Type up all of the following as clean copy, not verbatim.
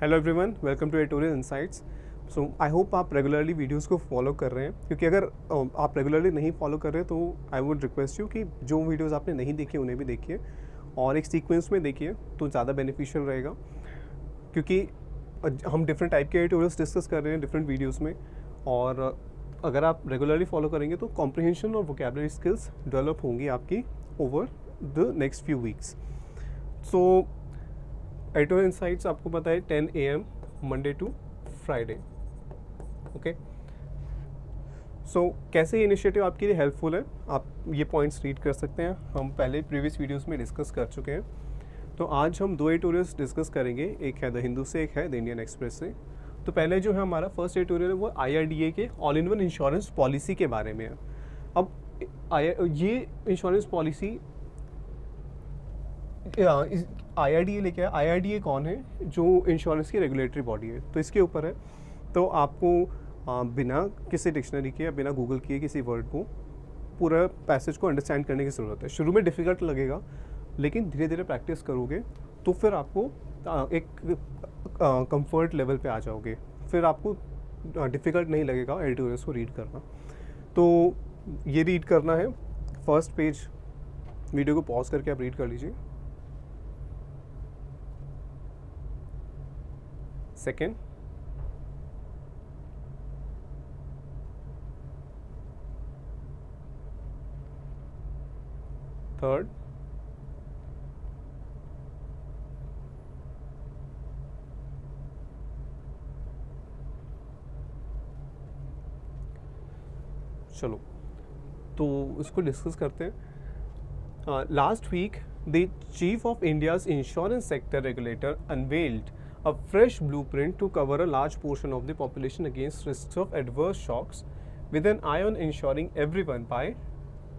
Hello everyone, welcome to editorial insights. So I hope आप regularly videos को follow कर रहे हैं, क्योंकि अगर आप रेगुलरली नहीं फॉलो कर रहे हैं तो आई वुड रिक्वेस्ट यू कि जो वीडियोस आपने नहीं देखे उन्हें भी देखिए और एक सीक्वेंस में देखिए तो ज़्यादा बेनिफिशियल रहेगा, क्योंकि हम डिफरेंट टाइप के एडिटोरियल्स डिस्कस कर रहे हैं डिफरेंट वीडियोज़ में। और अगर आप रेगुलरली फॉलो करेंगे तो कॉम्प्रिहेंशन और वोकेबलरी स्किल्स डेवलप होंगी आपकी over the next few weeks. So editorial insights आपको पता है 10 AM Monday to Friday. Okay, so कैसे ये इनिशिएटिव आपके लिए हेल्पफुल है, आप ये पॉइंट्स रीड कर सकते हैं। हम पहले प्रीवियस वीडियोस में डिस्कस कर चुके हैं। तो आज हम दो एडिटोरियल्स डिस्कस करेंगे, एक है द हिंदू से, एक है द इंडियन एक्सप्रेस से। तो पहले जो है हमारा फर्स्ट एडिटोरियल है वो IRDA के all in one insurance policy के बारे में है। अब ये इंश्योरेंस पॉलिसी IRDA लेके आया। IRDA कौन है? जो इंश्योरेंस की रेगुलेटरी बॉडी है, तो इसके ऊपर है। तो आपको बिना किसी डिक्शनरी के या बिना गूगल किए किसी वर्ड को पूरा पैसेज को अंडरस्टैंड करने की ज़रूरत है। शुरू में डिफ़िकल्ट लगेगा, लेकिन धीरे धीरे प्रैक्टिस करोगे तो फिर आपको एक कंफर्ट लेवल पे आ जाओगे, फिर आपको डिफ़िकल्ट नहीं लगेगा एडिटोरियल्स को रीड करना। तो ये रीड करना है, फर्स्ट पेज वीडियो को पॉज करके आप रीड कर लीजिए। सेकेंड, थर्ड, चलो तो इसको डिस्कस करते हैं। Last week, the chief of India's insurance sector regulator unveiled a fresh blueprint to cover a large portion of the population against risks of adverse shocks, with an eye on ensuring everyone by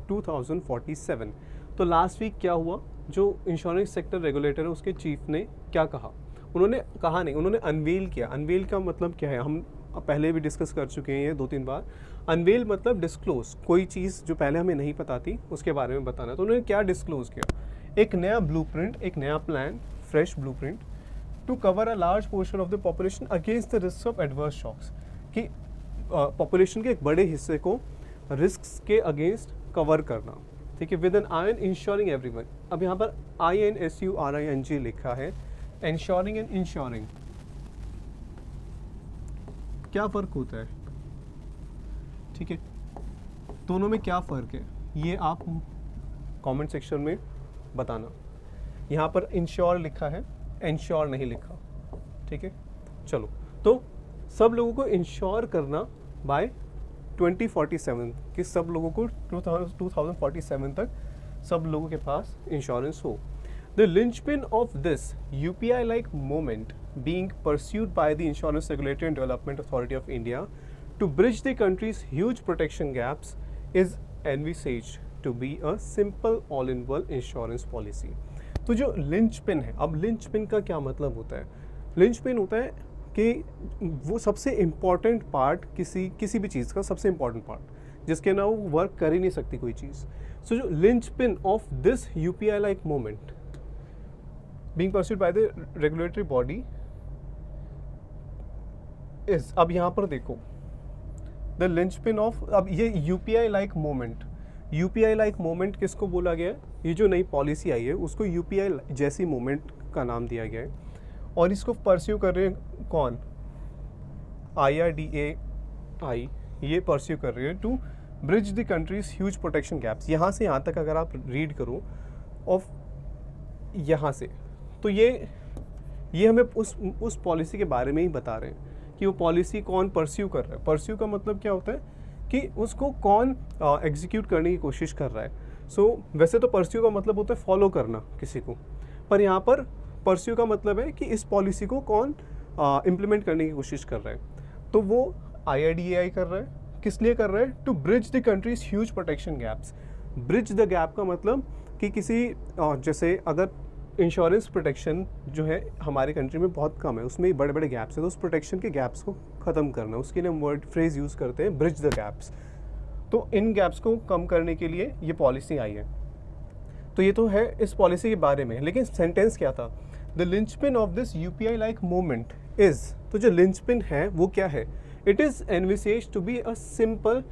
2047. तो last week क्या हुआ? जो insurance sector regulator है उसके chief ने क्या कहा? उन्होंने अनवेल किया। अनवेल का मतलब क्या है? हम पहले भी डिस्कस कर चुके हैं ये 2-3 बार। अनवेल मतलब डिस्क्लोज, कोई चीज़ जो पहले हमें नहीं पता थी उसके बारे में बताना। तो उन्होंने क्या डिस्क्लोज किया? एक नया ब्लूप्रिंट, एक नया plan, fresh blueprint to cover a large portion of the population against the risk of adverse shocks, कि पॉपुलेशन के एक बड़े हिस्से को रिस्क के अगेंस्ट कवर करना। ठीक है, with an eye on insuring everyone. अब यहाँ पर INSURING लिखा है, इंश्योरिंग एंड इंश्योरिंग क्या फ़र्क होता है? ठीक है, दोनों में क्या फ़र्क है ये आप कमेंट सेक्शन में बताना। यहाँ पर इंश्योर लिखा है, इंश्योर नहीं लिखा। ठीक है, चलो तो सब लोगों को इंश्योर करना बाय 2047, कि सब लोगों को 2047 तक सब लोगों के पास इंश्योरेंस हो। The linchpin of this UPI-like movement being pursued by the Insurance Regulatory and Development Authority of India to bridge the country's huge protection gaps is envisaged to be a simple all-in-one insurance policy. तो जो linchpin है, अब linchpin का क्या मतलब होता है? linchpin होता है कि वो सबसे इम्पॉर्टेंट पार्ट, किसी भी चीज़ का सबसे इम्पॉर्टेंट पार्ट, जिसके ना वो वर्क कर ही नहीं सकती कोई चीज़। सो जो linchpin of this UPI-like movement being pursued by the regulatory body is, अब यहाँ पर देखो, the linchpin of, अब ये UPI like movement किसको बोला गया है? ये जो नई पॉलिसी आई है उसको UPI जैसी मूवमेंट का नाम दिया गया है, और इसको परस्यू कर रहे हैं कौन? IRDA ये परस्यू कर रही है to bridge the country's huge protection gaps. यहाँ से यहाँ तक अगर आप रीड करो ऑफ यहाँ से, तो ये हमें उस पॉलिसी के बारे में ही बता रहे हैं कि वो पॉलिसी कौन परस्यू कर रहा है। परस्यू का मतलब क्या होता है कि उसको कौन एग्जीक्यूट करने की कोशिश कर रहा है। सो वैसे तो परस्यू का मतलब होता है फॉलो करना किसी को, पर यहाँ पर परस्यू का मतलब है कि इस पॉलिसी को कौन इम्प्लीमेंट करने की कोशिश कर रहा है। तो वो IRDA कर रहा है, किस लिए कर रहा है? To bridge the country's huge protection gaps. Bridge the gap का मतलब कि किसी जैसे अगर इंश्योरेंस प्रोटेक्शन जो है हमारे कंट्री में बहुत कम है, उसमें बड़े बड़े गैप्स है, तो उस प्रोटेक्शन के गैप्स को ख़त्म करना, उसके लिए हम वर्ड फ्रेज यूज़ करते हैं ब्रिज द गैप्स। तो इन गैप्स को कम करने के लिए ये पॉलिसी आई है। तो ये तो है इस पॉलिसी के बारे में, लेकिन सेंटेंस क्या था? The linchpin of this UPI like movement is, तो जो लिंचपिन है वो क्या है, it is envisages to be a simple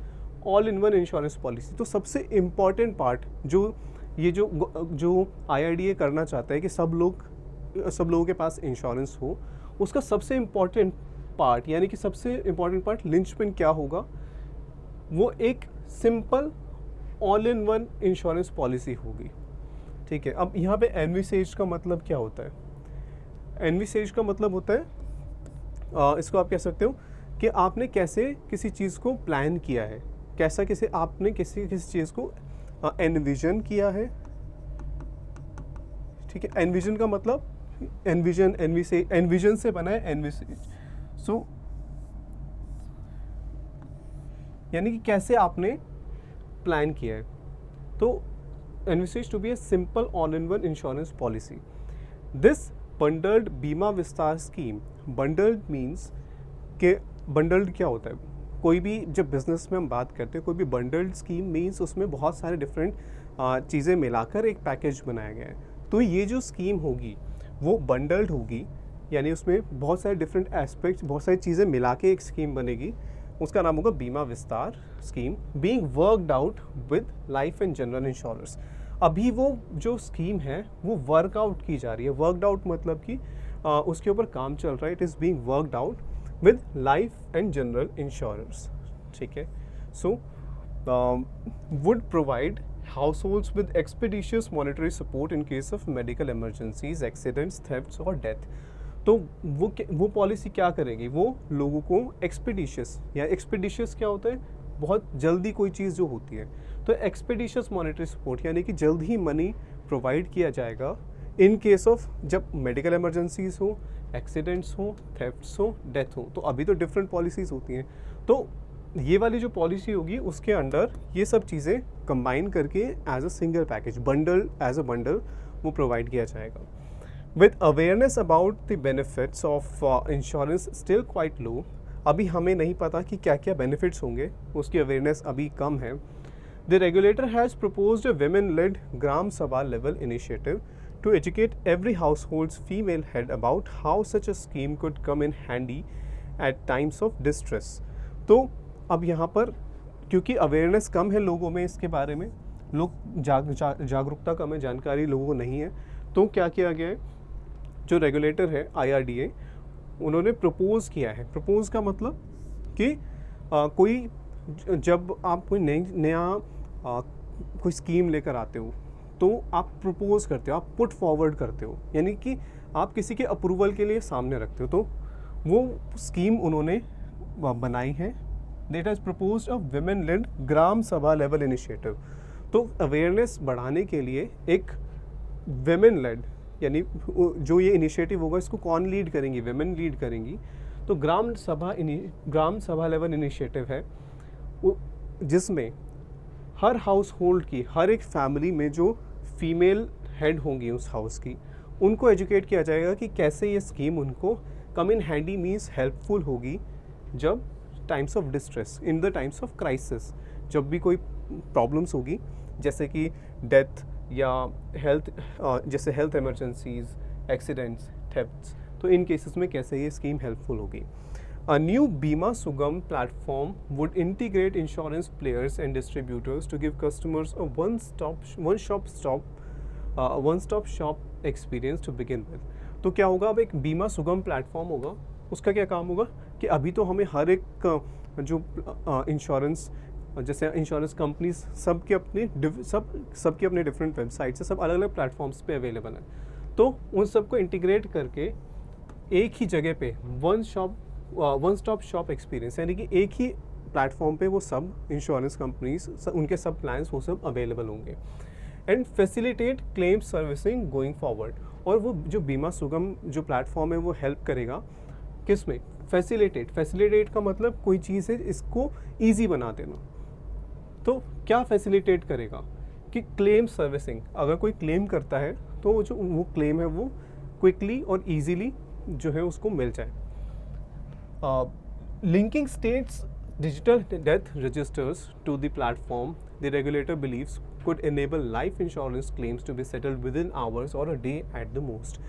all in one insurance policy. तो सबसे इम्पॉर्टेंट पार्ट जो ये जो IRDA करना चाहता है कि सब लोगों के पास इंश्योरेंस हो, उसका सबसे इम्पॉर्टेंट पार्ट यानी कि सबसे इम्पॉर्टेंट पार्ट लिंचपिन क्या होगा, वो एक simple all in one insurance policy होगी। ठीक है, अब यहाँ पे एनविसेज का मतलब क्या होता है? एनविसेज का मतलब होता है इसको आप कह सकते हो कि आपने कैसे किसी चीज़ को प्लान किया है, आपने किसी चीज़ को एनविजन किया है। ठीक है, एनविजन का मतलब एनविजन से बना है एनविसेज। सो यानी कि कैसे आपने प्लान किया है। तो envisages to be a simple all in one insurance policy. This bundled Bima Vistaar scheme, bundled means के बंडल्ड क्या होता है, कोई भी जब बिजनेस में हम बात करते हैं कोई भी बंडल्ड स्कीम मीन्स उसमें बहुत सारे डिफरेंट चीज़ें मिलाकर एक पैकेज बनाया गया है। तो ये जो स्कीम होगी वो बंडल्ड होगी, यानी उसमें बहुत सारे डिफरेंट एस्पेक्ट्स, बहुत सारी चीज़ें मिला के एक स्कीम बनेगी। उसका नाम होगा बीमा Vistaar scheme, being worked out with life and general insurance. अभी वो जो स्कीम है वो वर्कआउट की जा रही है। वर्कड आउट मतलब कि उसके ऊपर काम चल रहा है। It is being worked out with life and general insurance. ठीक है, so would provide households with expeditious monetary support in case of medical emergencies, accidents, thefts और death. तो वो पॉलिसी क्या करेगी, वो लोगों को एक्सपीडिशियस, या एक्सपीडिशियस क्या होता है, बहुत जल्दी कोई चीज़ जो होती है, तो एक्सपीडिशियस मॉनेटरी सपोर्ट यानी कि जल्द ही मनी प्रोवाइड किया जाएगा इन केस ऑफ जब मेडिकल इमरजेंसीज हो, एक्सीडेंट्स हो, थेफ्ट्स हो, डेथ हो। तो अभी तो डिफरेंट पॉलिसीज़ होती हैं, तो ये वाली जो पॉलिसी होगी उसके अंडर ये सब चीज़ें कंबाइन करके as a single package, bundle as a bundle वो प्रोवाइड किया जाएगा। With awareness about the benefits of insurance still quite low, अभी हमें नहीं पता कि क्या क्या बेनिफिट्स होंगे, उसकी अवेयरनेस अभी कम है। The regulator has proposed a women led gram sabha level initiative to educate every household's female head about how such a scheme could come in handy at times of distress. तो अब यहाँ पर क्योंकि अवेयरनेस कम है लोगों में इसके बारे में, लोग जागरूकता कम है, जानकारी लोगों को नहीं है, तो क्या किया गया है, जो रेगुलेटर है IRDA उन्होंने प्रपोज किया है। प्रपोज का मतलब कि कोई जब आप कोई नया कोई स्कीम लेकर आते हो तो आप प्रपोज करते हो, आप पुट फॉरवर्ड करते हो, यानी कि आप किसी के अप्रूवल के लिए सामने रखते हो। तो वो स्कीम उन्होंने बनाई है, that has proposed a women led gram sabha level initiative. तो अवेयरनेस बढ़ाने के लिए एक विमेन लेड, यानी जो ये इनिशिएटिव होगा इसको कौन लीड करेंगी, विमेन लीड करेंगी। तो ग्राम सभा लेवल इनिशिएटिव है जिसमें हर हाउस होल्ड की, हर एक फैमिली में जो फीमेल हेड होंगी उस हाउस की, उनको एजुकेट किया जाएगा कि कैसे ये स्कीम उनको कम इन हैंडी मीन्स हेल्पफुल होगी जब times of distress, in the times of crisis, जब भी कोई प्रॉब्लम्स होगी जैसे कि डेथ या जैसे हेल्थ इमरजेंसीज, एक्सीडेंट्स, थेफ्ट्स, तो इन केसेस में कैसे ये स्कीम हेल्पफुल होगी। A new Bima Sugam platform would integrate insurance players and distributors to give customers a one-stop shop experience to begin with. तो क्या होगा, अब एक बीमा सुगम प्लेटफॉर्म होगा, उसका क्या काम होगा कि अभी तो हमें हर एक जो इंश्योरेंस, जैसे इंश्योरेंस कंपनीज सबके अपने डिफरेंट वेबसाइट्स है, सब अलग अलग प्लेटफॉर्म्स पे अवेलेबल हैं, तो उन सबको इंटीग्रेट करके एक ही जगह पे वन स्टॉप शॉप एक्सपीरियंस, यानी कि एक ही प्लेटफॉर्म पे वो सब इंश्योरेंस कंपनीज, उनके सब प्लान्स वो सब अवेलेबल होंगे। And facilitate claim servicing going forward, और वो जो बीमा सुगम जो प्लेटफॉर्म है वो हेल्प करेगा किस में, फैसिलिटेट का मतलब कोई चीज़ है इसको ईजी बना देना। तो क्या फैसिलिटेट करेगा कि क्लेम सर्विसिंग, अगर कोई क्लेम करता है तो जो वो क्लेम है वो क्विकली और ईजीली जो है उसको मिल जाए। Linking states' digital death registers to the platform, the regulator believes could enable life insurance claims to be settled within hours or a day at the most.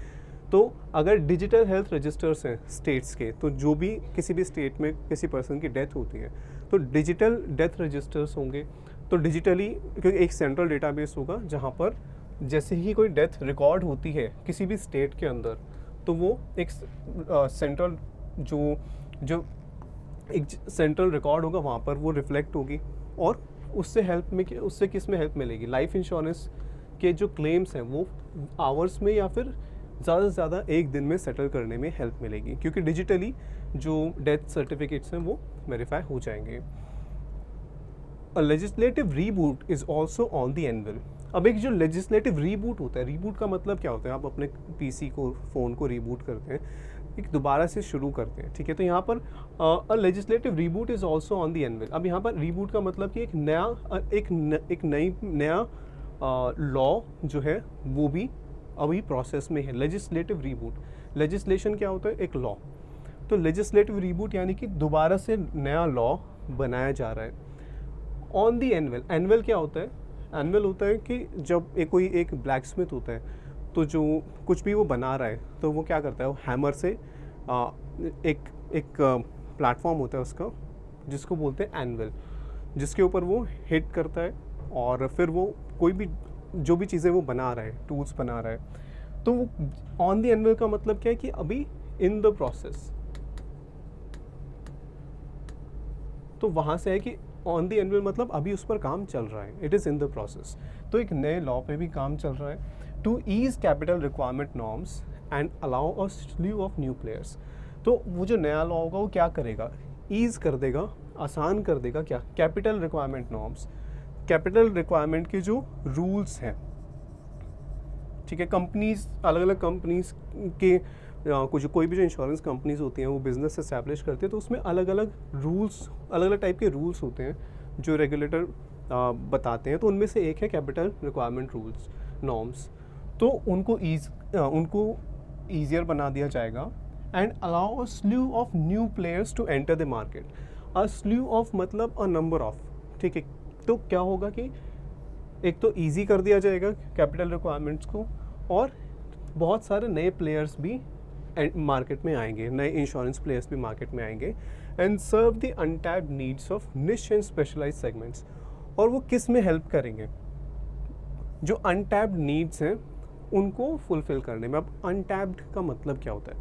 तो अगर डिजिटल हेल्थ रजिस्टर्स हैं states के, तो जो भी किसी भी state में किसी पर्सन की डेथ होती है तो डिजिटल डेथ रजिस्टर्स होंगे। तो डिजिटली क्योंकि एक सेंट्रल डेटाबेस होगा जहाँ पर जैसे ही कोई डेथ रिकॉर्ड होती है किसी भी स्टेट के अंदर, तो वो एक सेंट्रल जो जो एक सेंट्रल रिकॉर्ड होगा वहाँ पर वो रिफ्लेक्ट होगी। और उससे किस में हेल्प मिलेगी, लाइफ इंश्योरेंस के जो क्लेम्स हैं वो आवर्स में या फिर ज़्यादा से ज़्यादा एक दिन में सेटल करने में हेल्प मिलेगी, क्योंकि डिजिटली जो डेथ सर्टिफिकेट्स हैं वो वेरीफाई हो जाएंगे। A legislative reboot is also on the anvil. अब एक जो लेजिस्लेटिव रीबूट होता है, रीबूट का मतलब क्या होता है, आप अपने पीसी को, फ़ोन को रीबूट करते हैं, एक दोबारा से शुरू करते हैं, ठीक है। तो यहाँ पर a legislative reboot is also on the anvil. अब यहाँ पर रीबूट का मतलब कि एक नया लॉ जो है वो भी अभी प्रोसेस में है। लेजिस्लेटिव रीबूट, लेजिस्लेशन क्या होता है, एक लॉ। तो लेजिस्लेटिव रीबूट यानी कि दोबारा से नया लॉ बनाया जा रहा है। ऑन दी एनवल, एनवल क्या होता है, एनवल होता है कि जब कोई एक ब्लैक स्मिथ होता है तो जो कुछ भी वो बना रहा है तो वो क्या करता है, वो हैमर से एक प्लेटफॉर्म होता है उसका जिसको बोलते हैं एनवल, जिसके ऊपर वो हिट करता है और फिर वो कोई भी जो भी चीज़ें वो बना रहा है, टूल्स बना रहा है। तो वो ऑन द एनवल का मतलब क्या है कि अभी इन द प्रोसेस। तो वहाँ से है कि ऑन द एनवल मतलब अभी उस पर काम चल रहा है, it is in the process. तो एक नए लॉ पे भी काम चल रहा है। To ease capital requirement norms and allow a slew of new players. तो वो जो नया लॉ होगा वो क्या करेगा, ईज कर देगा, आसान कर देगा क्या, capital requirement norms, capital requirement के जो रूल्स हैं, ठीक है। कंपनीज, अलग अलग कंपनीज के कुछ कोई भी जो इंश्योरेंस कंपनीज होती हैं वो बिज़नेस एस्टैब्लिश करती है, तो उसमें अलग अलग रूल्स, अलग अलग टाइप के रूल्स होते हैं जो रेगुलेटर बताते हैं। तो उनमें से एक है कैपिटल रिक्वायरमेंट रूल्स नॉर्म्स। तो उनको ईजियर बना दिया जाएगा। And allow a slew of new players to enter the market. A slew of मतलब अ नंबर ऑफ, ठीक है। तो क्या होगा कि एक तो ईजी कर दिया जाएगा कैपिटल रिक्वायरमेंट्स को, और बहुत सारे नए प्लेयर्स भी मार्केट में आएंगे, नए इंश्योरेंस प्लेयर्स भी मार्केट में आएंगे। And serve the untapped needs of niche and specialised segments. और वो किस में हेल्प करेंगे, जो अनटैप्ड नीड्स हैं उनको फुलफिल करने में। अब अनटैप्ड का मतलब क्या होता है,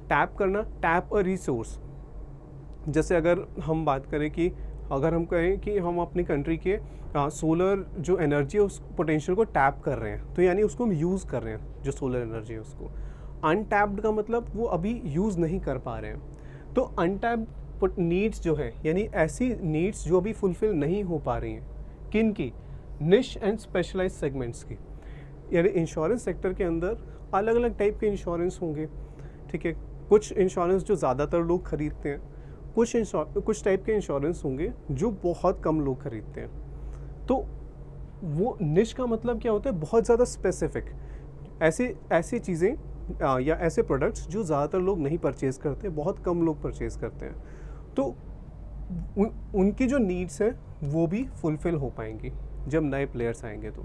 टैप करना, टैप अ रिसोर्स। जैसे अगर हम बात करें कि अगर हम कहें कि हम अपनी कंट्री के सोलर जो एनर्जी है उस पोटेंशियल को टैप कर रहे हैं, तो यानी उसको हम यूज़ कर रहे हैं, जो सोलर एनर्जी है उसको। अनटैप्ड का मतलब वो अभी यूज़ नहीं कर पा रहे हैं। तो अनटैप्ड नीड्स जो है, यानी ऐसी नीड्स जो अभी फुलफिल नहीं हो पा रही हैं, किन की, निश एंड स्पेशलाइज्ड सेगमेंट्स की। यानी इंश्योरेंस सेक्टर के अंदर अलग अलग टाइप के इंश्योरेंस होंगे, ठीक है। कुछ इंश्योरेंस जो ज़्यादातर लोग खरीदते हैं, कुछ टाइप के इंश्योरेंस होंगे जो बहुत कम लोग खरीदते हैं। तो वो निश का मतलब क्या होता है, बहुत ज़्यादा स्पेसिफिक, ऐसी चीज़ें या ऐसे प्रोडक्ट्स जो ज़्यादातर लोग नहीं परचेज़ करते, बहुत कम लोग परचेज़ करते हैं। तो उनकी जो नीड्स हैं वो भी फुलफ़िल हो पाएंगी जब नए प्लेयर्स आएंगे। तो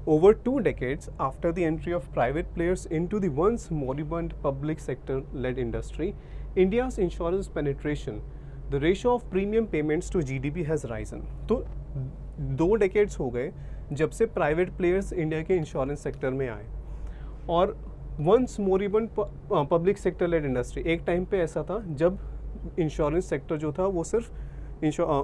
over 2 decades after the entry of private players into the once moribund public sector led industry, India's insurance penetration, the ratio of premium payments to GDP has risen. तो 2 decades हो गए जब से प्राइवेट प्लेयर्स इंडिया के insurance sector में आए। और once moribund public sector led industry, एक टाइम पे ऐसा था जब इंश्योरेंस सेक्टर जो था वो सिर्फ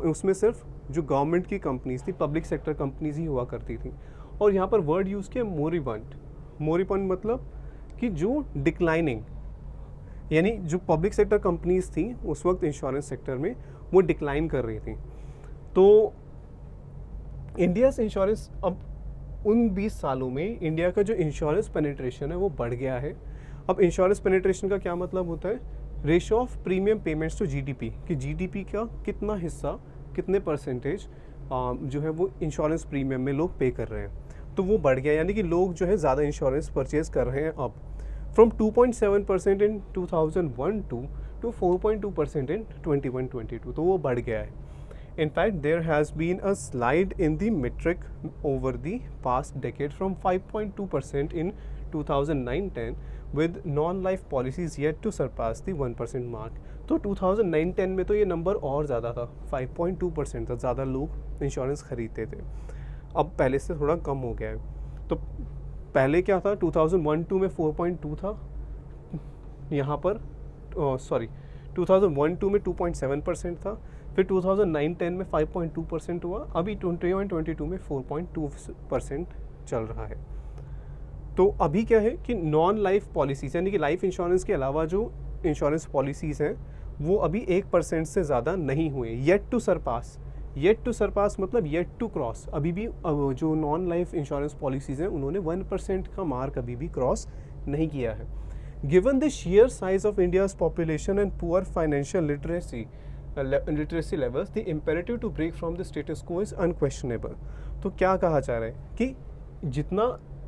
उसमें सिर्फ जो गवर्नमेंट की कंपनीज थी, पब्लिक सेक्टर कंपनीज ही हुआ करती थी। और यहाँ पर वर्ड यूज़ किया मोरिबंड। मोरिबंड मतलब कि जो डिक्लाइनिंग, यानी जो पब्लिक सेक्टर कंपनीज थी उस वक्त इंश्योरेंस सेक्टर में वो डिक्लाइन कर रही थी। तो इंडिया से इंश्योरेंस, अब उन 20 सालों में इंडिया का जो इंश्योरेंस पेनिट्रेशन है वो बढ़ गया है। अब इंश्योरेंस पेनिट्रेशन का क्या मतलब होता है, ratio of premium payments to GDP, कि जीडीपी का कितना हिस्सा, कितने परसेंटेज जो है वो इंश्योरेंस प्रीमियम में लोग पे कर रहे हैं। तो वो बढ़ गया, यानी कि लोग जो है ज़्यादा इंश्योरेंस परचेज कर रहे हैं अब, फ्रॉम 2.7% इन 2001 टू 4.2% इन 21-22। तो वो बढ़ गया है। In fact, there has been a slide in the metric over the past decade from 5.2% in 2009-10 with non life policies yet to surpass the 1% mark. तो 2009-10 में तो ये नंबर और ज़्यादा था, 5.2% था, ज़्यादा लोग इंश्योरेंस खरीदते थे। अब पहले से थोड़ा कम हो गया है। तो पहले क्या था, 2001-2 में 4.2 था, यहाँ पर 2001-2 में 2.7% था, फिर 2009-10 में 5.2% हुआ, अभी 21-22 में 4.2% चल रहा है। तो अभी क्या है कि नॉन लाइफ पॉलिसीज यानी कि लाइफ इंश्योरेंस के अलावा जो इंश्योरेंस पॉलिसीज़ हैं वो अभी 1% से ज़्यादा नहीं हुए। येट टू सरपास मतलब येट टू क्रॉस, अभी भी जो नॉन लाइफ इंश्योरेंस पॉलिसीज़ हैं उन्होंने 1% का मार्क अभी भी क्रॉस नहीं किया है। Given the sheer size of India's population and poor financial literacy levels, the imperative to break from the status quo is unquestionable। तो क्या कहा जा रहा है कि जितना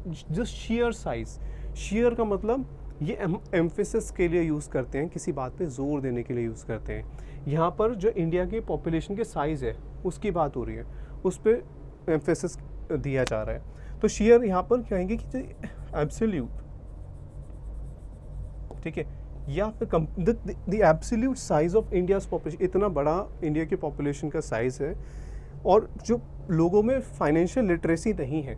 जो sheer size, sheer का मतलब ये एम्फेसिस के लिए यूज़ करते हैं, किसी बात पे जोर देने के लिए यूज़ करते हैं। यहाँ पर जो इंडिया की पॉपुलेशन के साइज़ है उसकी बात हो रही है, उस पर एम्फेसिस दिया जा रहा है। तो शेयर यहाँ पर कहेंगे कि एब्सोल्यूट, ठीक है, या फिर the absolute size of India's population, इतना बड़ा इंडिया की पॉपुलेशन का साइज़ है और जो लोगों में फाइनेंशियल लिटरेसी नहीं है,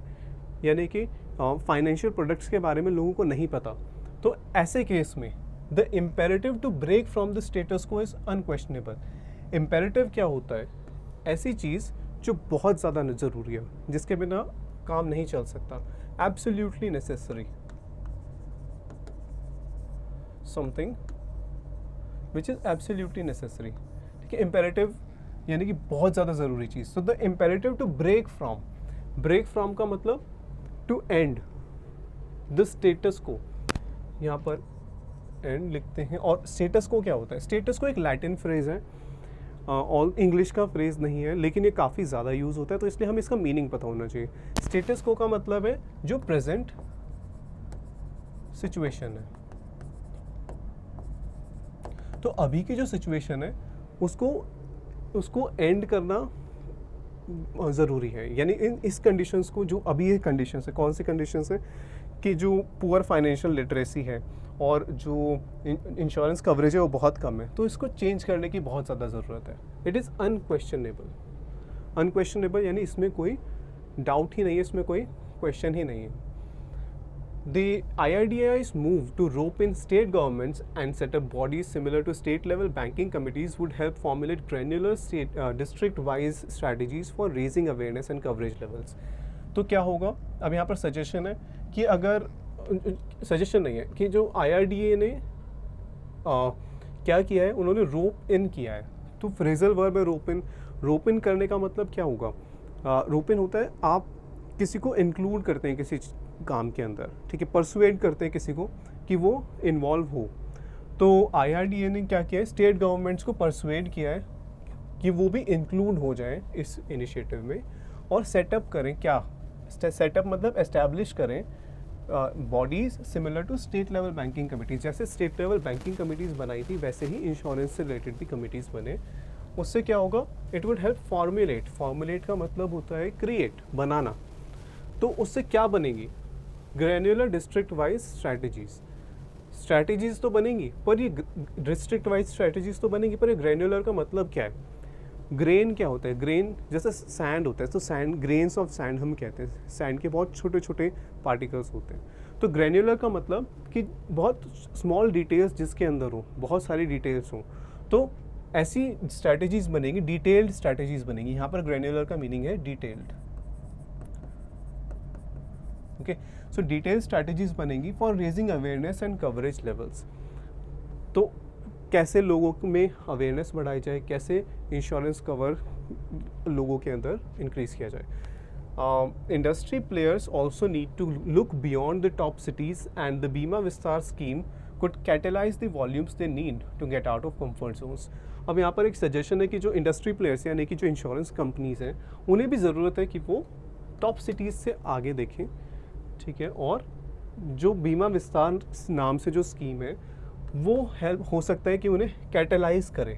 यानी कि फाइनेंशियल प्रोडक्ट्स के बारे में लोगों को नहीं पता, तो ऐसे केस में the imperative to break from the status quo is unquestionable. Imperative क्या होता है? ऐसी चीज़ जो बहुत ज़्यादा ज़रूरी है, जिसके बिना काम नहीं चल सकता। Absolutely necessary, something which is absolutely necessary, ठीक है। इम्पेरेटिव यानी कि बहुत ज़्यादा ज़रूरी चीज़। तो the imperative to break from का मतलब टू एंड द स्टेटस को, यहाँ पर एंड लिखते हैं। और स्टेटस को क्या होता है? स्टेटस को एक लैटिन फ्रेज़ है, ऑल इंग्लिश का फ्रेज़ नहीं है, लेकिन ये काफ़ी ज़्यादा यूज़ होता है, तो इसलिए हमें इसका मीनिंग पता होना चाहिए। स्टेटस को का मतलब है जो प्रेजेंट सिचुएशन है। तो अभी की जो सिचुएशन है उसको एंड करना ज़रूरी है, यानी इस कंडीशंस को, जो अभी ये कंडीशंस है, कौन सी कंडीशंस है कि जो पुअर फाइनेंशियल लिटरेसी है और जो इंश्योरेंस कवरेज है वो बहुत कम है, तो इसको चेंज करने की बहुत ज़्यादा ज़रूरत है। इट इज़ अनक्वेश्चनेबल यानी इसमें कोई डाउट ही नहीं है, इसमें कोई क्वेश्चन ही नहीं है। The IRDAI's move to rope in state governments and set up bodies similar to state-level banking committees would help formulate granular district-wise strategies for raising awareness and coverage levels। तो क्या होगा? अब यहाँ पर सजेशन है कि अगर सजेशन नहीं है कि जो IRDA ने क्या किया है, उन्होंने रोप इन किया है। तो फ्रेजल वर्ब है रोप इन करने का मतलब क्या होगा? रोप इन होता है आप किसी को इंक्लूड करते हैं किसी काम के अंदर, ठीक है, परसुएड करते हैं किसी को कि वो इन्वॉल्व हो। तो IRDA ने क्या किया है? स्टेट गवर्नमेंट्स को परसुएड किया है कि वो भी इंक्लूड हो जाए इस इनिशिएटिव में और सेटअप करें। क्या सेटअप मतलब? एस्टैब्लिश करें bodies similar to state level banking committees. जैसे स्टेट लेवल बैंकिंग कमिटीज़ बनाई थी वैसे ही इंश्योरेंस से रिलेटेड भी कमिटीज़ बने। उससे क्या होगा? इट वुड हेल्प फॉर्मुलेट का मतलब होता है क्रिएट, बनाना। तो उससे क्या बनेगी? ग्रैन्युलर डिस्ट्रिक्ट वाइज स्ट्रैटेजीज तो बनेंगी, पर ये डिस्ट्रिक्ट वाइज स्ट्रैटेजीज तो बनेंगी, पर ये ग्रैन्युलर का मतलब क्या है? ग्रेन क्या होता है? ग्रेन जैसे सैंड होता है, तो सैंड, ग्रेन्स ऑफ सैंड हम कहते हैं, सैंड के बहुत छोटे छोटे पार्टिकल्स होते हैं। तो ग्रैन्युलर का मतलब कि बहुत स्मॉल डिटेल्स जिसके अंदर हो, बहुत सारी डिटेल्स हो, तो ऐसी स्ट्रैटेजीज बनेंगी, डिटेल्ड स्ट्रैटेजीज बनेंगी। यहाँ पर ग्रैन्युलर का मीनिंग है detailed. Okay, so detail strategies बनेंगी for raising awareness and coverage levels. तो कैसे लोगों में अवेयरनेस बढ़ाई जाए, कैसे इंश्योरेंस कवर लोगों के अंदर इंक्रीज किया जाए। Industry players also need to look beyond the top cities and the Bima Vistaar scheme could catalyze the volumes they need to get out of comfort zones। अब यहाँ पर एक सजेशन है कि जो इंडस्ट्री प्लेयर्स यानी कि जो इंश्योरेंस कंपनीज हैं उन्हें भी ज़रूरत है कि वो टॉप सिटीज़ से आगे देखें, ठीक है, और जो बीमा विस्तार नाम से जो स्कीम है वो हेल्प हो सकता है कि उन्हें कैटलाइज करें।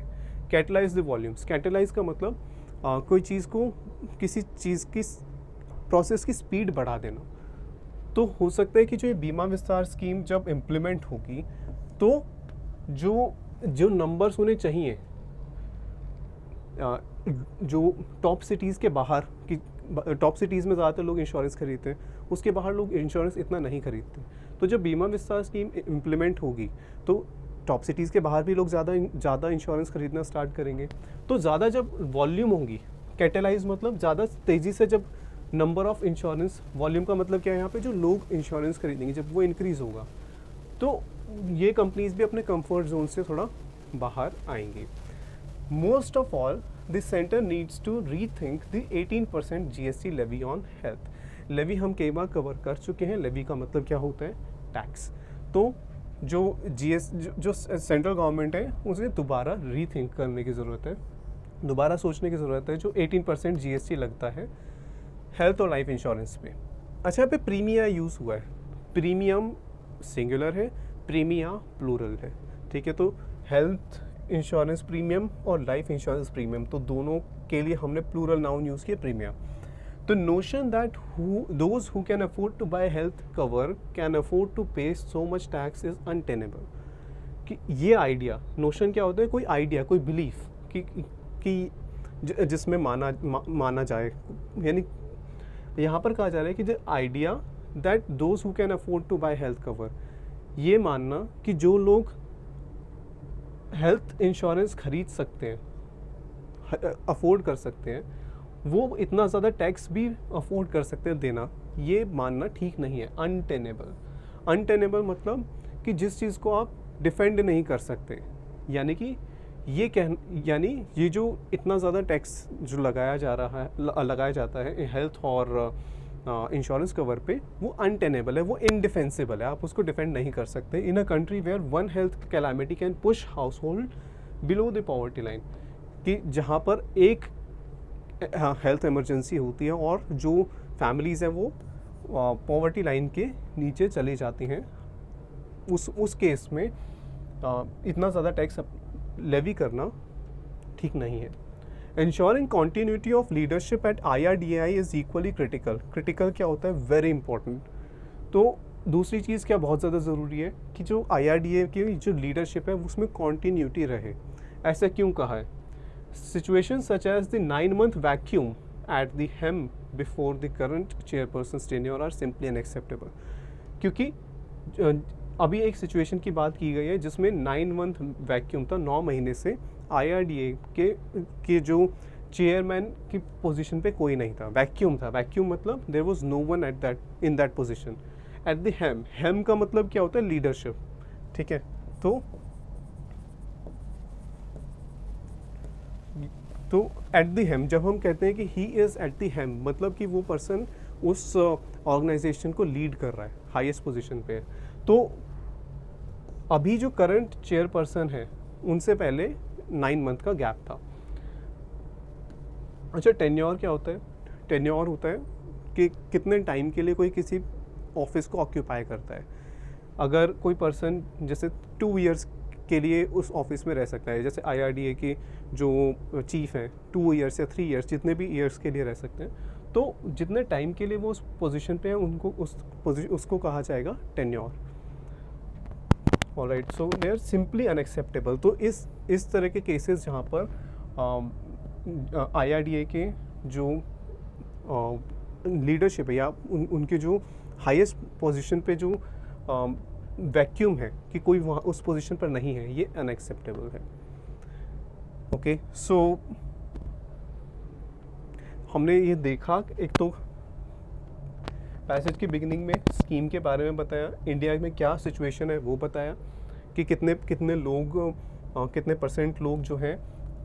कैटलाइज द वॉल्यूम्स, कैटलाइज का मतलब कोई चीज़ को, किसी चीज़ की प्रोसेस की स्पीड बढ़ा देना, तो हो सकता है कि जो ये बीमा विस्तार स्कीम जब इम्प्लीमेंट होगी तो जो जो नंबर्स उन्हें चाहिए जो टॉप सिटीज़ के बाहर की, टॉप सिटीज़ में ज़्यादातर लोग इंश्योरेंस खरीदते हैं, उसके बाहर लोग इंश्योरेंस इतना नहीं खरीदते। तो जब बीमा विस्तार स्कीम इम्प्लीमेंट होगी तो टॉप सिटीज़ के बाहर भी लोग ज़्यादा इंश्योरेंस खरीदना स्टार्ट करेंगे। तो ज़्यादा जब वॉल्यूम होगी, कैटेलाइज मतलब ज़्यादा तेज़ी से जब नंबर ऑफ इंश्योरेंस, वॉल्यूम का मतलब क्या है यहाँ पे, जो लोग इंश्योरेंस खरीदेंगे जब वो इंक्रीज़ होगा तो ये कंपनीज भी अपने कंफर्ट जोन से थोड़ा बाहर आएंगी। Most of all this centre needs to rethink the 18% GST levy on health. Levy हम कई बार कवर कर चुके हैं। लेवी का मतलब क्या होता है, टैक्स। तो जो जो सेंट्रल गवर्नमेंट है उसे दोबारा रीथिंक करने की ज़रूरत है, दोबारा सोचने की ज़रूरत है। जो 18% GST लगता है हेल्थ और लाइफ इंश्योरेंस पे। अच्छा, यहाँ पे प्रीमिया यूज़ हुआ है। प्रीमियम सिंगुलर है, प्रीमिया प्लूरल है, ठीक है। तो हेल्थ इंश्योरेंस प्रीमियम और लाइफ इंश्योरेंस प्रीमियम, तो दोनों के लिए हमने प्लूरल नाउन यूज़ किया, प्रीमिया। तो notion that those who can afford to buy health cover can afford to pay so much tax is untenable. कि ये आइडिया, नोशन क्या होता है, कोई आइडिया, कोई बिलीफ कि जिसमें माना जाए, यानी यहाँ पर कहा जा रहा है कि जो idea that those who can afford to buy health cover, ये मानना कि जो लोग हेल्थ इंश्योरेंस खरीद सकते हैं, अफोर्ड कर सकते हैं, वो इतना ज़्यादा टैक्स भी अफोर्ड कर सकते हैं देना, ये मानना ठीक नहीं है। अनटेनेबल, अनटेनेबल मतलब कि जिस चीज़ को आप डिफेंड नहीं कर सकते, यानी कि यानी ये जो इतना ज़्यादा टैक्स जो लगाया जाता है हेल्थ और इंश्योरेंस कवर पे, वो अनटेनेबल है, वो इनडिफेंसिबल है, आप उसको डिफेंड नहीं कर सकते। In a country where one health calamity can push household below the poverty line, कि जहाँ पर एक हेल्थ इमरजेंसी होती है और जो फैमिलीज़ हैं वो पॉवर्टी लाइन के नीचे चली जाती हैं, उस केस में इतना ज़्यादा टैक्स लेवी करना ठीक नहीं है। Ensuring continuity of leadership at IRDAI is equally critical. Critical क्या होता है, वेरी इंपॉर्टेंट। तो दूसरी चीज़ क्या बहुत ज़्यादा ज़रूरी है कि जो IRDAI की जो लीडरशिप है उसमें कॉन्टीन्यूटी रहे। ऐसा क्यों कहा है? Situation such as the 9-month vacuum at the helm before the current chairperson tenure are simply unacceptable. क्योंकि अभी एक सिचुएशन की बात की गई है जिसमें 9-month वैक्यूम था, 9 महीने से IRDAI के जो चेयरमैन की पोजीशन पे कोई नहीं था, वैक्यूम था। वैक्यूम मतलब there was no one in that position. At the helm का मतलब क्या होता है, लीडरशिप, ठीक है। तो एट द हेम, जब हम कहते हैं कि ही इज़ एट द हेम, मतलब कि वो पर्सन उस ऑर्गेनाइजेशन को लीड कर रहा है, हाईएस्ट पोजीशन पे है। तो अभी जो करंट चेयरपर्सन है उनसे पहले 9 मंथ का गैप था। अच्छा, टेन्योर क्या होता है? टेन्योर होता है कि कितने टाइम के लिए कोई किसी ऑफिस को ऑक्यूपाई करता है। अगर कोई पर्सन जैसे 2 इयर्स के लिए उस ऑफिस में रह सकता है, जैसे IRDAI के जो चीफ हैं 2 इयर्स या 3 इयर्स, जितने भी ईयर्स के लिए रह सकते हैं, तो जितने टाइम के लिए वो उस पोजीशन पे हैं उनको उसको कहा जाएगा tenure. Alright, so they are simply unacceptable. तो इस तरह के केसेस जहाँ पर IRDAI के जो लीडरशिप है या उनके जो हाईएस्ट पोजीशन पे जो वैक्यूम है कि कोई वहाँ उस पोजीशन पर नहीं है, ये अनएक्सेप्टेबल है। ओके, सो हमने ये देखा, एक तो पैसेज की बिगिनिंग में स्कीम के बारे में बताया, इंडिया में क्या सिचुएशन है वो बताया कि कितने लोग, कितने % लोग जो हैं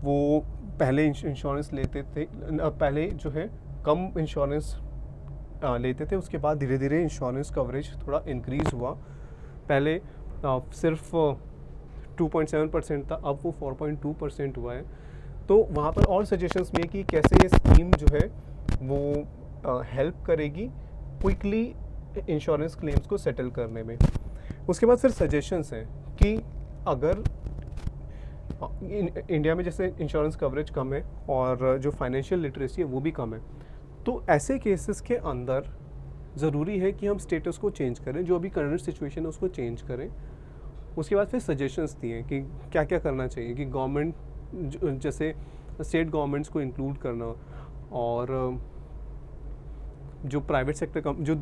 वो पहले इंश्योरेंस लेते थे, पहले जो है कम इंश्योरेंस लेते थे, उसके बाद धीरे धीरे इंश्योरेंस कवरेज थोड़ा इंक्रीज़ हुआ। पहले सिर्फ 2.7% था, अब वो 4.2% हुआ है। तो वहाँ पर और सजेशंस में कि कैसे ये स्कीम जो है वो हेल्प करेगी क्विकली इंश्योरेंस क्लेम्स को सेटल करने में। उसके बाद फिर सजेशंस हैं कि अगर इंडिया में जैसे इंश्योरेंस कवरेज कम है और जो फाइनेंशियल लिटरेसी है वो भी कम है, तो ऐसे केसेस के अंदर ज़रूरी है कि हम स्टेटस को चेंज करें, जो अभी करंट सिचुएशन है उसको चेंज करें। उसके बाद फिर सजेशंस दिए कि क्या क्या करना चाहिए, कि गवर्नमेंट जैसे स्टेट गवर्नमेंट्स को इंक्लूड करना, और जो प्राइवेट सेक्टर जो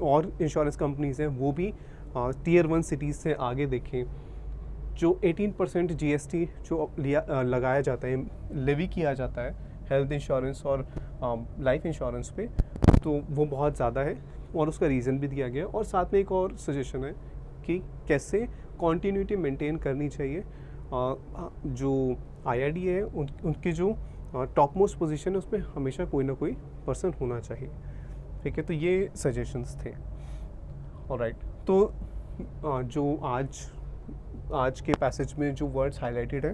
और इंश्योरेंस कंपनीज़ हैं वो भी टियर 1 सिटीज़ से आगे देखें। जो 18% जीएसटी जो लगाया जाता है, लेवी किया जाता है हेल्थ इंश्योरेंस और लाइफ इंश्योरेंस पे, तो वो बहुत ज़्यादा है और उसका रीज़न भी दिया गया है। और साथ में एक और सजेशन है कि कैसे कॉन्टीन्यूटी मेंटेन करनी चाहिए। जो आईआरडी है उनकी जो टॉप मोस्ट पोजीशन है उसमें हमेशा कोई ना कोई पर्सन होना चाहिए। ठीक है, तो ये सजेशंस थे। ऑलराइट, तो जो आज के पैसेज में जो वर्ड्स हाईलाइटेड है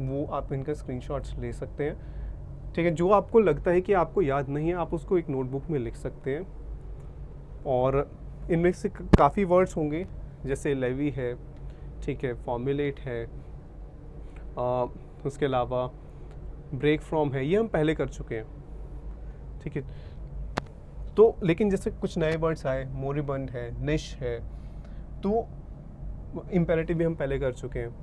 वो आप इनका स्क्रीनशॉट्स ले सकते हैं। ठीक है, जो आपको लगता है कि आपको याद नहीं है आप उसको एक नोटबुक में लिख सकते हैं। और इनमें से काफ़ी वर्ड्स होंगे, जैसे लेवी है, ठीक है, फॉर्मुलेट है, उसके अलावा ब्रेक फ्रॉम है, ये हम पहले कर चुके हैं। ठीक है, तो लेकिन जैसे कुछ नए वर्ड्स आए, मोरिबंड है, निश है, तो इम्पेरेटिव भी हम पहले कर चुके हैं।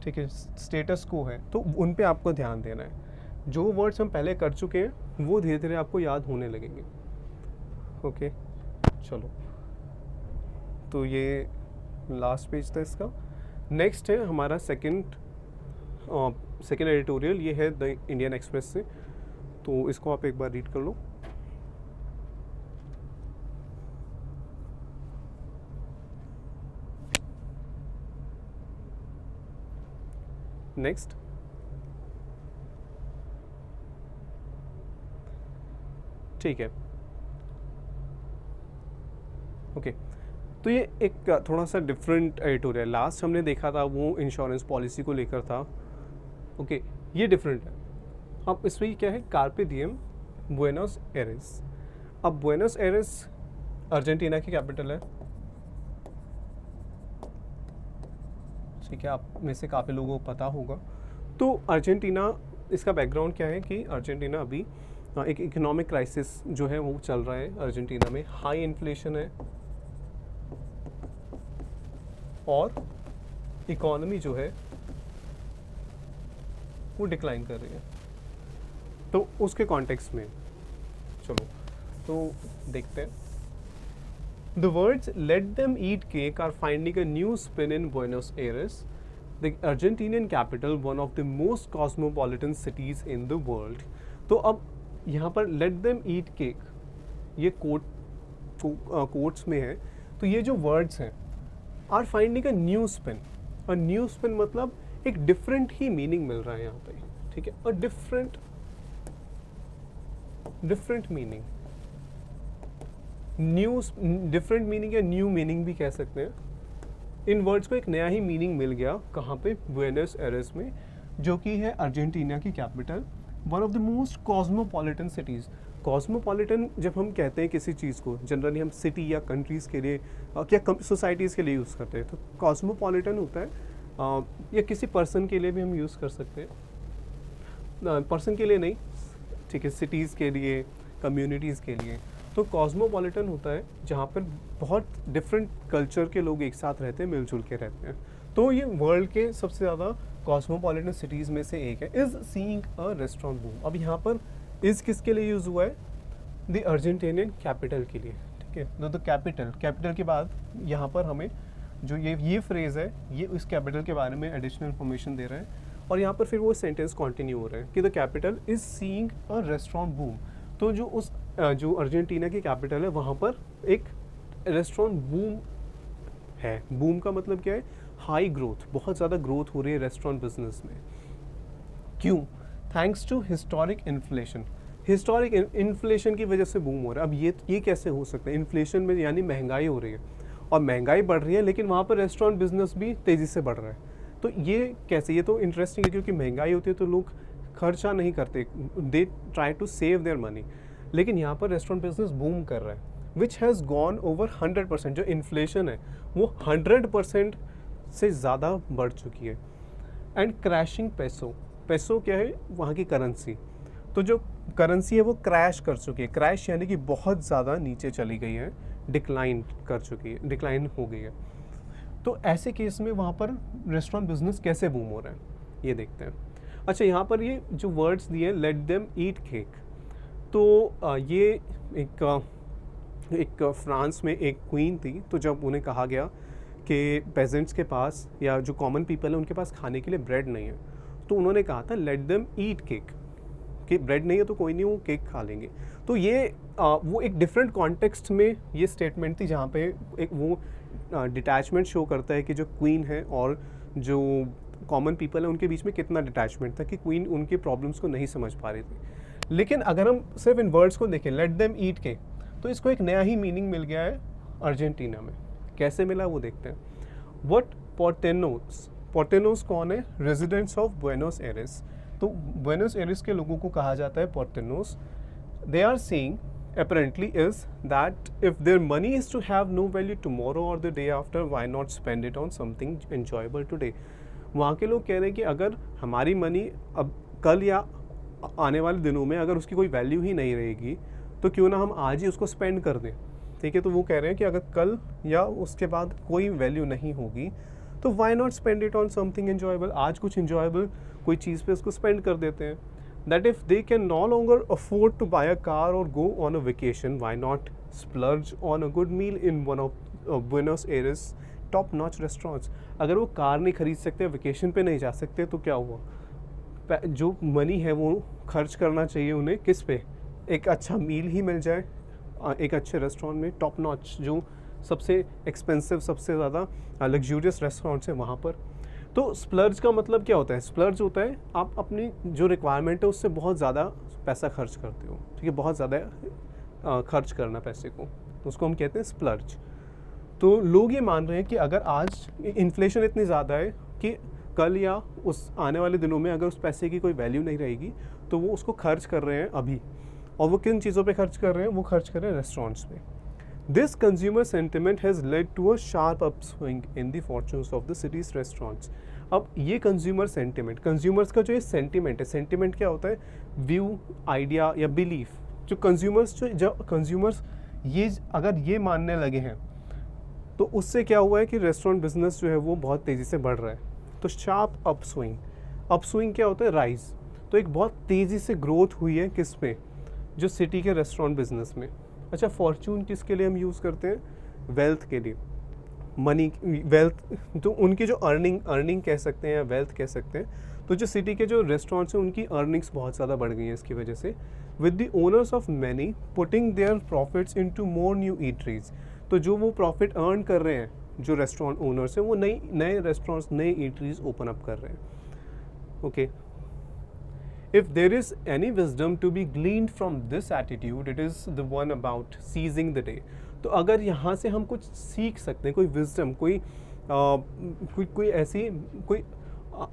ठीक है, स्टेटस को है, तो उन पे आपको ध्यान देना है। जो वर्ड्स हम पहले कर चुके हैं वो धीरे धीरे आपको याद होने लगेंगे। ओके, चलो, तो ये लास्ट पेज था इसका। नेक्स्ट है हमारा सेकंड एडिटोरियल, ये है द इंडियन एक्सप्रेस से, तो इसको आप एक बार रीड कर लो। नेक्स्ट, ठीक है, ओके, तो ये एक थोड़ा सा डिफरेंट एडिटोरियल, लास्ट हमने देखा था वो इंश्योरेंस पॉलिसी को लेकर था। ओके, ये डिफरेंट है। अब इसमें क्या है, कार्पे डिएम बुएनोस एयरेस। अब बुएनोस एयरेस अर्जेंटीना की कैपिटल है। ठीक है, आप में से काफ़ी लोगों को पता होगा। तो अर्जेंटीना, इसका बैकग्राउंड क्या है कि अर्जेंटीना अभी एक इकोनॉमिक क्राइसिस जो है वो चल रहा है अर्जेंटीना में। हाई इन्फ्लेशन है और इकोनॉमी जो है वो डिक्लाइन कर रही है। तो उसके कॉन्टेक्स्ट में चलो तो देखते हैं। The words "let them eat cake" are finding a new spin in Buenos Aires, the Argentinian capital, one of the most cosmopolitan cities in the world. तो अब यहाँ पर "let them eat cake" ये कोट्स में है। तो ये जो वर्ड्स हैं are finding a new spin. A new spin मतलब एक डिफरेंट ही मीनिंग मिल रहा है यहाँ पे। ठीक है, और डिफरेंट मीनिंग, डिफरेंट मीनिंग या न्यू मीनिंग भी कह सकते हैं। इन वर्ड्स को एक नया ही मीनिंग मिल गया। कहाँ पे? बुएनोस एयरेस में, जो कि है अर्जेंटीना की capital, one of the most cosmopolitan cities. Cosmopolitan जब हम कहते हैं किसी चीज़ को, जनरली हम सिटी या कंट्रीज़ के लिए या सोसाइटीज़ के लिए यूज़ करते हैं, तो कॉस्मोपॉलिटन होता है या किसी पर्सन के लिए भी हम यूज़ कर सकते हैं, पर्सन के लिए नहीं, ठीक है, सिटीज़ के लिए, कम्युनिटीज़ के लिए। तो कॉस्मोपॉलिटन होता है जहाँ पर बहुत डिफरेंट कल्चर के लोग एक साथ रहते हैं, मिलजुल के रहते हैं। तो ये वर्ल्ड के सबसे ज़्यादा कॉस्मोपॉलिटन सिटीज़ में से एक है। Is seeing a restaurant boom. अब यहाँ पर इज़ किसके लिए यूज़ हुआ है? द अर्जेंटीनियन कैपिटल के लिए। ठीक है, तो कैपिटल के बाद यहाँ पर हमें जो ये फ्रेज़ है, ये उस कैपिटल के बारे में एडिशनल इन्फॉर्मेशन दे रहे हैं। और यहाँ पर फिर वो सेंटेंस कंटिन्यू हो रहा है कि the capital is seeing a restaurant boom. तो जो अर्जेंटीना की कैपिटल है वहाँ पर एक रेस्टोरेंट बूम है। बूम का मतलब क्या है? हाई ग्रोथ, बहुत ज़्यादा ग्रोथ हो रही है रेस्टोरेंट बिजनेस में। क्यों? Thanks to historic inflation. Historic inflation की वजह से बूम हो रहा है। अब ये कैसे हो सकता है? इन्फ्लेशन में यानी महंगाई हो रही है और महंगाई बढ़ रही है, लेकिन वहाँ पर रेस्टोरेंट बिजनेस भी तेज़ी से बढ़ रहा है। तो ये कैसे? ये तो इंटरेस्टिंग है, क्योंकि महंगाई होती है तो लोग खर्चा नहीं करते, they try to save their money. लेकिन यहाँ पर रेस्टोरेंट बिजनेस बूम कर रहा है, विच हैज़ गॉन ओवर 100%। जो इन्फ्लेशन है वो 100% से ज़्यादा बढ़ चुकी है। एंड क्रैशिंग पेसो क्या है? वहाँ की करेंसी। तो जो करेंसी है वो क्रैश कर चुकी है। क्रैश यानी कि बहुत ज़्यादा नीचे चली गई है, डिक्लाइन कर चुकी है, डिक्लाइन हो गई है। तो ऐसे केस में वहाँ पर रेस्टोरेंट बिजनेस कैसे बूम हो रहा है ये देखते हैं। अच्छा, यहाँ पर ये जो वर्ड्स दिए, लेट देम ईट केक, तो ये एक फ्रांस में एक क्वीन थी, तो जब उन्हें कहा गया कि पेजेंट्स के पास या जो कॉमन पीपल है उनके पास खाने के लिए ब्रेड नहीं है, तो उन्होंने कहा था लेट देम ईट केक, कि ब्रेड नहीं है तो कोई नहीं, वो केक खा लेंगे। तो ये वो एक डिफरेंट कॉन्टेक्स्ट में ये स्टेटमेंट थी, जहाँ पे एक वो डिटैचमेंट शो करता है कि जो क्वीन है और जो कॉमन पीपल है उनके बीच में कितना डिटैचमेंट था, कि क्वीन उनके प्रॉब्लम्स को नहीं समझ पा रही थी। लेकिन अगर हम सिर्फ इन वर्ड्स को देखें, लेट देम ईट केक, तो इसको एक नया ही मीनिंग मिल गया है अर्जेंटीना में। कैसे मिला वो देखते हैं। व्हाट पोर्टेनोस, पोर्टेनोस कौन है? Residents of Buenos Aires. तो बुएनोस एयरेस के लोगों को कहा जाता है porteños. They are saying apparently is that if their money is to have no value tomorrow or the day after, why not spend it on something enjoyable today? वहाँ के लोग कह रहे हैं कि अगर हमारी मनी अब कल या आने वाले दिनों में अगर उसकी कोई वैल्यू ही नहीं रहेगी, तो क्यों ना हम आज ही उसको स्पेंड कर दें। ठीक है, तो वो कह रहे हैं कि अगर कल या उसके बाद कोई वैल्यू नहीं होगी, तो why not spend it on something enjoyable, आज कुछ इन्जॉयबल कोई चीज़ पे उसको स्पेंड कर देते हैं। That if they can no longer afford to buy a car or go on a vacation, why not splurge on a good meal in one of Buenos Aires top-notch restaurants? अगर वो car नहीं खरीद सकते, vacation पे नहीं जा सकते, तो क्या हुआ? जो मनी है वो खर्च करना चाहिए उन्हें किस पे? एक अच्छा मील ही मिल जाए एक अच्छे रेस्टोरेंट में, टॉप नॉच, जो सबसे एक्सपेंसिव, सबसे ज़्यादा लग्जूरियस रेस्टोरेंट्स हैं वहाँ पर। तो स्प्लर्ज का मतलब क्या होता है? स्प्लर्ज होता है आप अपनी जो रिक्वायरमेंट है उससे बहुत ज़्यादा पैसा खर्च करते हो। ठीक है, बहुत ज़्यादा खर्च करना पैसे को, तो उसको हम कहते हैं स्प्लर्ज। तो लोग ये मान रहे हैं कि अगर आज इन्फ्लेशन इतनी ज़्यादा है कि कल या उस आने वाले दिनों में अगर उस पैसे की कोई वैल्यू नहीं रहेगी, तो वो उसको खर्च कर रहे हैं अभी। और वो किन चीज़ों पे खर्च कर रहे हैं? वो खर्च कर रहे हैं रेस्टोरेंट्स पे। This consumer sentiment has led to a sharp upswing in the fortunes of the city's restaurants. अब ये कंज्यूमर सेंटिमेंट, कंज्यूमर्स का जो ये सेंटिमेंट है, सेंटिमेंट क्या होता है? व्यू, आइडिया या बिलीफ। जो कंज्यूमर्स ये अगर ये मानने लगे हैं, तो उससे क्या हुआ है कि रेस्टोरेंट बिजनेस जो है वो बहुत तेज़ी से बढ़ रहा है। तो शार्प अपस्विंग, अपस्विंग क्या होता है? राइज। तो एक बहुत तेज़ी से ग्रोथ हुई है किस पे? जो सिटी के रेस्टोरेंट बिजनेस में। अच्छा, फॉर्चून किसके लिए हम यूज़ करते हैं? वेल्थ के लिए, मनी, वेल्थ, तो उनकी जो अर्निंग कह सकते हैं या वेल्थ कह सकते हैं। तो जो सिटी के जो रेस्टोरेंट्स हैं उनकी अर्निंग्स बहुत ज़्यादा बढ़ गई हैं इसकी वजह से। With the owners of many putting their profits into more new eateries, तो जो वो प्रॉफिट अर्न कर रहे हैं जो रेस्टोरेंट ओनर्स हैं, वो नए रेस्टोरेंट्स, नए ईटरीज ओपन अप कर रहे हैं। Okay, If there is any wisdom to be gleaned from this attitude, it is the one about seizing the day. तो अगर यहाँ से हम कुछ सीख सकते हैं, कोई विजडम, कोई ऐसी कोई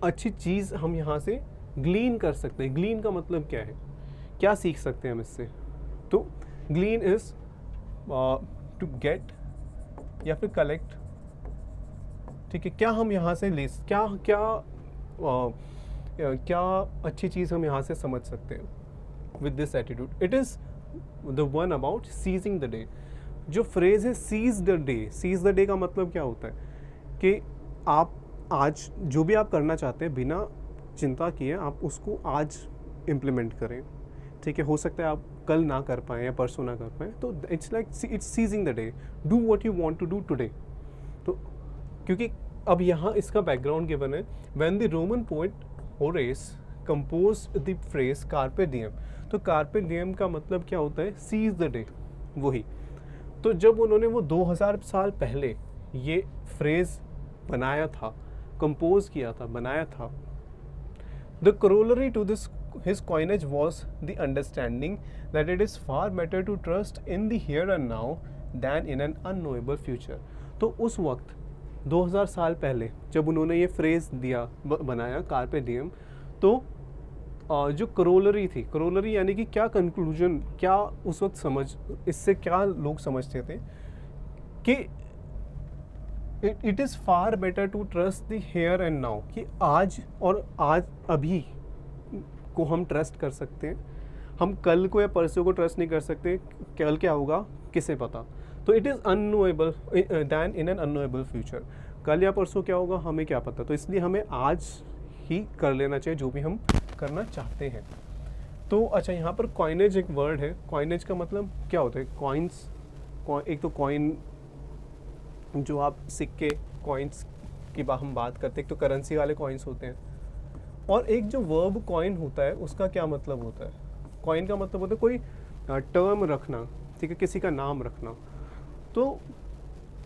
अच्छी चीज़ हम यहाँ से ग्लीन कर सकते हैं। ग्लीन का मतलब क्या है? क्या सीख सकते हैं हम इससे? तो ग्लीन इज टू गेट या फिर कलेक्ट। ठीक है, क्या हम यहाँ से क्या अच्छी चीज़ हम यहाँ से समझ सकते हैं with this attitude? It is the one about seizing the day. जो फ्रेज है seize the day, seize the day का मतलब क्या होता है? कि आप आज जो भी आप करना चाहते हैं बिना चिंता किए आप उसको आज इम्प्लीमेंट करें। ठीक है, हो सकता है आप कल ना कर पाएँ या परसों ना कर पाएँ, तो it's seizing the day, do what you want to do today. तो क्योंकि अब यहाँ इसका बैकग्राउंड गिवन है, when the Roman poet Horace composed the phrase carpe diem. तो कार्पे डियम का मतलब क्या होता है? सीज द डे, वही। तो जब उन्होंने वो 2000 साल पहले ये फ्रेज बनाया था, कंपोज किया था, बनाया था, the corollary to this his coinage was the understanding that it is far better to trust in the here and now than in an unknowable future. तो उस वक्त 2000 साल पहले जब उन्होंने ये फ्रेज दिया, बनाया कार्पे डियम, तो जो करोलरी थी, करोलरी यानी कि क्या कंक्लूजन, क्या उस वक्त इससे क्या लोग समझते थे कि it is far better to trust the here and now, कि आज अभी को हम ट्रस्ट कर सकते हैं। हम कल को या परसों को ट्रस्ट नहीं कर सकते, कल क्या होगा किसे पता। तो it is unknowable than in an unknowable future, कल या परसों क्या होगा हमें क्या पता। तो इसलिए हमें आज ही कर लेना चाहिए जो भी हम करना चाहते हैं। तो अच्छा, यहाँ पर कॉइनेज एक वर्ड है, कॉइनेज का मतलब क्या होता है? कॉइन्स, एक तो कॉइन जो आप सिक्के कॉइन्स की हम बात करते हैं, एक तो करेंसी वाले कॉइन्स होते हैं, और एक जो वर्ब कॉइन होता है उसका क्या मतलब होता है? कॉइन का मतलब होता है कोई टर्म रखना, ठीक है, किसी का नाम रखना। तो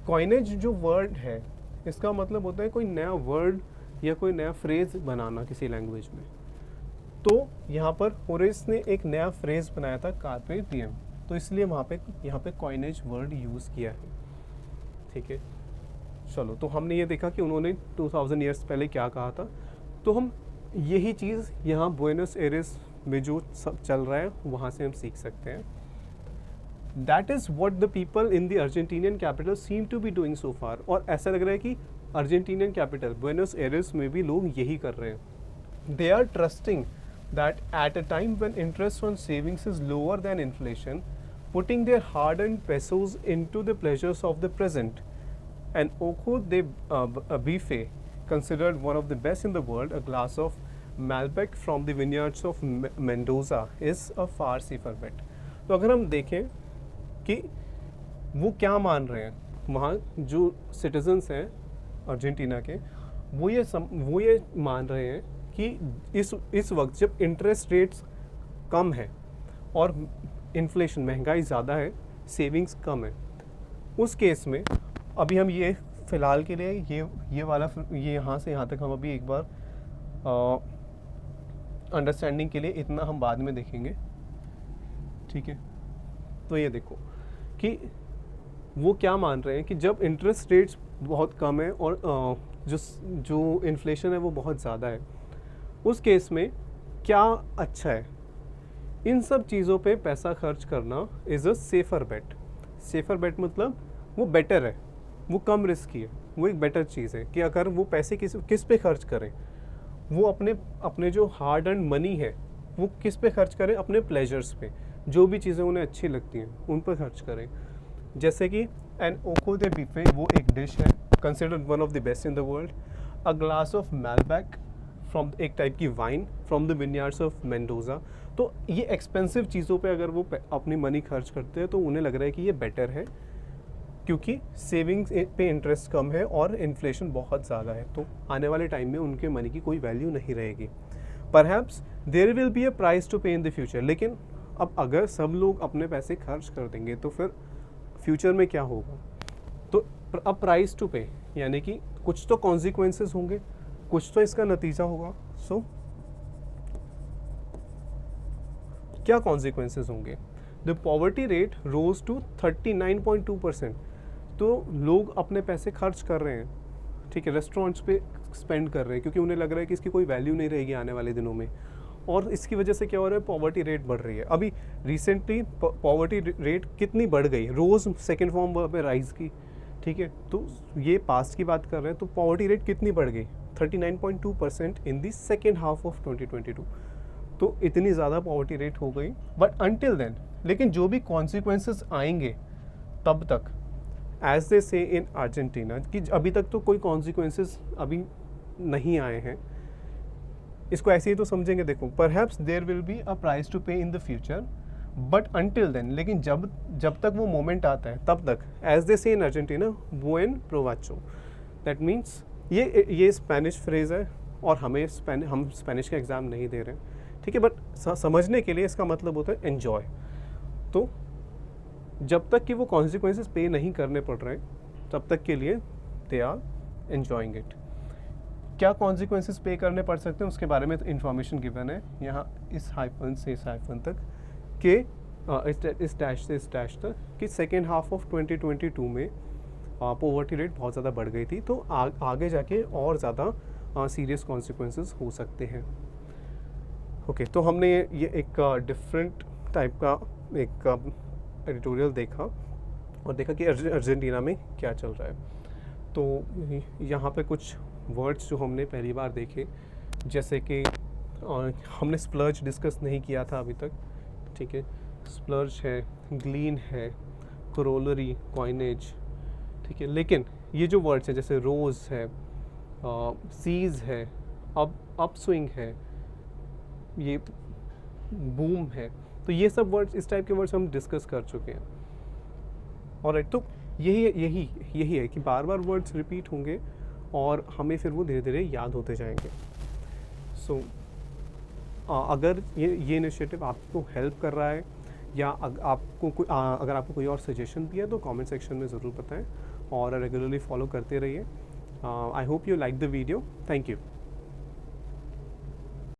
कॉइनेज जो वर्ड है इसका मतलब होता है कोई नया वर्ड या कोई नया फ्रेज बनाना किसी लैंग्वेज में। तो यहाँ पर होरेस ने एक नया फ्रेज बनाया था कार्पे डिएम, तो इसलिए यहाँ पे कॉइनेज वर्ड यूज़ किया है, ठीक है। चलो, तो हमने ये देखा कि उन्होंने 2000 ईयर्स पहले क्या कहा था। तो हम यही चीज़ यहाँ बुएनस एयर्स में जो सब चल रहा है वहाँ से हम सीख सकते हैं। That is what the people in the Argentinian capital seem to be doing so far. और ऐसा लग रहा है कि अर्जेंटीनियन कैपिटल बुएनस एयर्स में भी लोग यही कर रहे हैं। They are trusting that at a time when interest on savings is lower than inflation, putting their hard-earned pesos into the pleasures of the present. And Ojo de Bife, considered one of the best in the world, a glass of Malbec from the vineyards of Mendoza is a far safer bet. तो अगर हम देखें कि वो क्या मान रहे हैं, वहाँ जो सिटीजन्स हैं अर्जेंटीना के, वो ये मान रहे हैं कि इस वक्त जब इंटरेस्ट रेट्स कम है और इन्फ्लेशन महंगाई ज़्यादा है, सेविंग्स कम है, उस केस में अभी हम ये फ़िलहाल के लिए ये यहाँ से यहाँ तक हम अभी एक बार अंडरस्टैंडिंग के लिए इतना हम बाद में देखेंगे, ठीक है। तो ये देखो कि वो क्या मान रहे हैं कि जब इंटरेस्ट रेट्स बहुत कम है और जो इन्फ्लेशन है वो बहुत ज़्यादा है, उस केस में क्या अच्छा है? इन सब चीज़ों पे पैसा खर्च करना is a safer bet. Safer bet मतलब वो बेटर है, वो कम रिस्की है, वो एक बेटर चीज़ है कि अगर वो पैसे किस पे खर्च करें, वो अपने जो हार्ड अर्न मनी है वो किस पे खर्च करें? अपने प्लेजर्स पे, जो भी चीज़ें उन्हें अच्छी लगती हैं उन पर खर्च करें। जैसे कि एन ओको दे बीफे वो एक डिश है, considered one of the best in the world. A glass of Malbec from एक टाइप की wine from the vineyards of Mendoza. तो ये एक्सपेंसिव चीज़ों पे अगर वो अपनी मनी खर्च करते हैं तो उन्हें लग रहा है कि ये बेटर है, क्योंकि सेविंग्स पे इंटरेस्ट कम है और इन्फ्लेशन बहुत ज़्यादा है। तो आने वाले टाइम में उनके मनी की कोई वैल्यू नहीं रहेगी। Perhaps there will be a price to pay in the future. लेकिन अब अगर सब लोग अपने पैसे खर्च कर देंगे तो फिर फ्यूचर में क्या होगा? तो अब प्राइस टू पे यानी कि कुछ तो कॉन्सिक्वेंसेस होंगे, कुछ तो इसका नतीजा होगा। सो क्या कॉन्सिक्वेंसेस होंगे? The poverty rate rose to 39.2%। तो लोग अपने पैसे खर्च कर रहे हैं, ठीक है, रेस्टोरेंट्स पे स्पेंड कर रहे हैं क्योंकि उन्हें लग रहा है कि इसकी कोई वैल्यू नहीं रहेगी आने वाले दिनों में। और इसकी वजह से क्या हो रहा है? पॉवर्टी रेट बढ़ रही है। अभी रिसेंटली पॉवर्टी रेट कितनी बढ़ गई, रोज़ सेकेंड फॉर्म पे राइज की, ठीक है। तो ये पास्ट की बात कर रहे हैं, तो पॉवर्टी रेट कितनी बढ़ गई? 39.2% इन दी सेकेंड हाफ ऑफ 2022। तो इतनी ज़्यादा पॉवर्टी रेट हो गई। बट अनटिल देन, लेकिन जो भी कॉन्सिक्वेंसेस आएंगे तब तक, एज दे से इन अर्जेंटीना, कि अभी तक तो कोई कॉन्सिक्वेंसेस अभी नहीं आए हैं, इसको ऐसे ही तो समझेंगे। देखो, perhaps there will be a price to pay in the future, but until then, लेकिन जब तक वो मोमेंट आता है तब तक, एज दे से इन अर्जेंटीना, बुएन प्रोवाचो। दैट मीन्स ये स्पेनिश फ्रेज है और हम स्पेनिश का एग्ज़ाम नहीं दे रहे हैं, ठीक है, बट समझने के लिए इसका मतलब होता है एन्जॉय। तो जब तक कि वो कॉन्सिक्वेंसेस पे नहीं करने पड़ रहे हैं तब तक के लिए दे आर एन्जॉइंग इट। क्या कॉन्सिक्वेंसेस पे करने पड़ सकते हैं उसके बारे में इंफॉर्मेशन गिवन है यहाँ इस हाइफन से इस हाइफन तक के इस डैश से इस डैश तक कि सेकेंड हाफ ऑफ 2022 में पॉवर्टी रेट बहुत ज़्यादा बढ़ गई थी। तो आगे जाके और ज़्यादा सीरियस कॉन्सिक्वेंसेस हो सकते हैं। ओके, तो हमने ये एक डिफरेंट टाइप का एक एडिटोरियल देखा और देखा कि अर्जेंटीना में क्या चल रहा है। तो यहाँ पे कुछ वर्ड्स जो हमने पहली बार देखे, जैसे कि हमने स्प्लर्ज डिस्कस नहीं किया था अभी तक, ठीक है, स्प्लर्ज है, ग्लीन है, कोरोलरी, कॉइनेज, ठीक है। लेकिन ये जो वर्ड्स हैं जैसे रोज़ है, सीज है, अपस्विंग है, ये बूम है, तो ये सब वर्ड्स, इस टाइप के वर्ड्स हम डिस्कस कर चुके हैं। ऑलराइट, तो यही है कि बार बार वर्ड्स रिपीट होंगे और हमें फिर वो धीरे धीरे याद होते जाएंगे। सो अगर ये इनिशिएटिव आपको हेल्प कर रहा है या अगर आपको कोई और सजेशन भी है तो कमेंट सेक्शन में ज़रूर बताएं और रेगुलरली फॉलो करते रहिए। I hope you like the video. Thank you.